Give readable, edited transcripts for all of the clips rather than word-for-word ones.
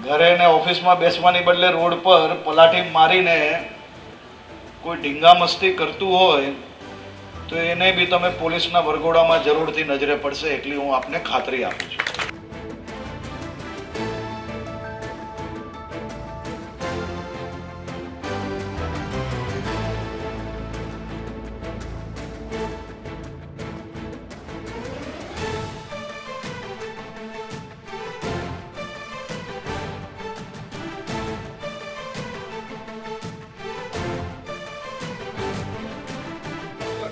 ઘરે ને ઓફિસમાં બેસવાની બદલે રોડ પર પલાઠી મારીને કોઈ ઢીંગા મસ્તી કરતું હોય તો એને બી તમે પોલીસના વરઘોડામાં જરૂરથી નજરે પડશે, એટલી હું આપને ખાતરી આપું છું.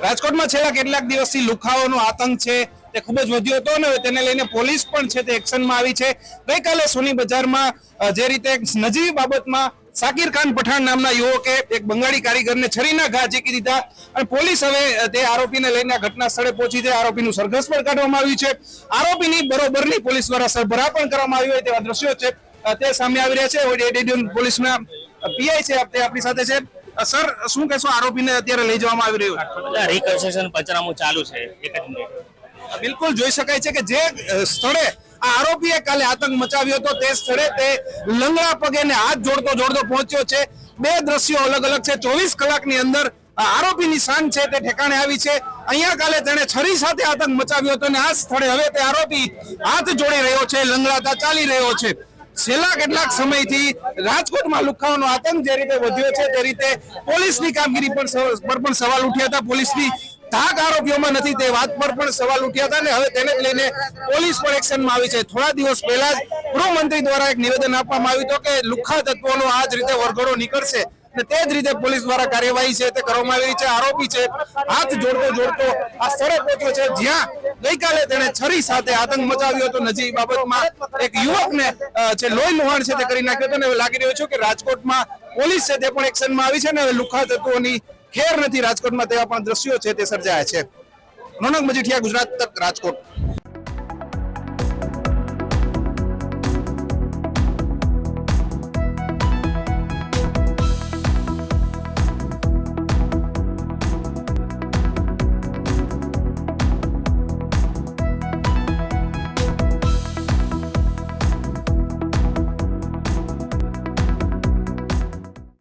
રાજકોટમાં છેલ્લા કેટલાક દિવસથી લુખાઓનો આતંક છે તે ખૂબ જ વધ્યો હતો ને તેને લઈને પોલીસ પણ છે તે એક્શનમાં આવી છે. ગઈકાલે સોની બજારમાં જે રીતે નજીવી બાબતમાં સાકિર ખાન પઠાણ નામના યુવકે એક બંગાળી કારીગરને છરીના ઘા ઝીકી દીધા અને પોલીસ હવે તે આરોપીને લઈને ઘટના સ્થળે પહોંચી છે. આરોપીનું સરઘસ પણ કાઢવામાં આવ્યું છે. આરોપીની બરોબરની પોલીસ દ્વારા સરભરા પણ કરવામાં આવી હોય તેવા દ્રશ્યો છે તે સામે આવી રહ્યા છે. એડિશન પોલીસના પીઆઈ છે તે આપણી સાથે છે. સર, શું કહેશો? આરોપીને અત્યારે લઈ જવામાં આવી રહ્યો છે. રિકન્સ્ટ્રક્શન પંચનામું ચાલુ છે. એક જ મિનિટ. બિલકુલ જોઈ શકાય છે કે જે સ્થળે આ આરોપીએ કાલે આતંક મચાવ્યો હતો તે સ્થળે તે લંગડા પગે ને હાથ જોડતો પહોંચ્યો છે. બે દ્રશ્યો અલગ અલગ છે. 24 કલાકની અંદર આરોપીની શાન છે તે ઠેકાણે આવી છે. અહીંયા કાલે તેણે છરી સાથે આતંક મચાવ્યો હતો અને આ સ્થળે હવે તે આરોપી હાથ જોડી રહ્યો છે, લંગડાતા ચાલી રહ્યો છે. છેલ્લા કેટલાક સમયથી રાજકોટમાં લુખાઓનો આતંક જે રીતે વધ્યો છે તે રીતે પોલીસની કામગીરી પર પણ સવાલ ઉઠ્યા હતા. પોલીસની ધાક આરોપીઓમાં નથી તે વાત પર પણ સવાલ ઉઠ્યા હતા અને હવે તેને લઈને પોલીસ પણ એક્શનમાં આવી છે. થોડા દિવસ પહેલા જ ગૃહમંત્રી દ્વારા એક નિવેદન આપવામાં આવ્યું હતું કે લુખ્ખા તત્વોનો આ જ રીતે વરઘોડો નીકળશે અને તે જ રીતે પોલીસ દ્વારા કાર્યવાહી છે તે કરવામાં આવી રહી છે. આરોપી છે હાથ જોડતો આ સ્થળે પહોંચ્યો છે જ્યાં ગઈકાલે તેણે છરી સાથે આતંક મચાવ્યો હતો. નજીવી બાબતમાં એક યુવકને છે લોહી લુહાણ છે તે કરી નાખ્યો હતો અને હવે લાગી રહ્યું છે કે રાજકોટમાં પોલીસ છે તે પણ એક્શનમાં આવી છે અને હવે લુખ્ખા તત્વોની ખેર નથી રાજકોટમાં તેવા પણ દ્રશ્યો છે તે સર્જાયા છે. રોનક મજીઠિયા, ગુજરાત તક, રાજકોટ.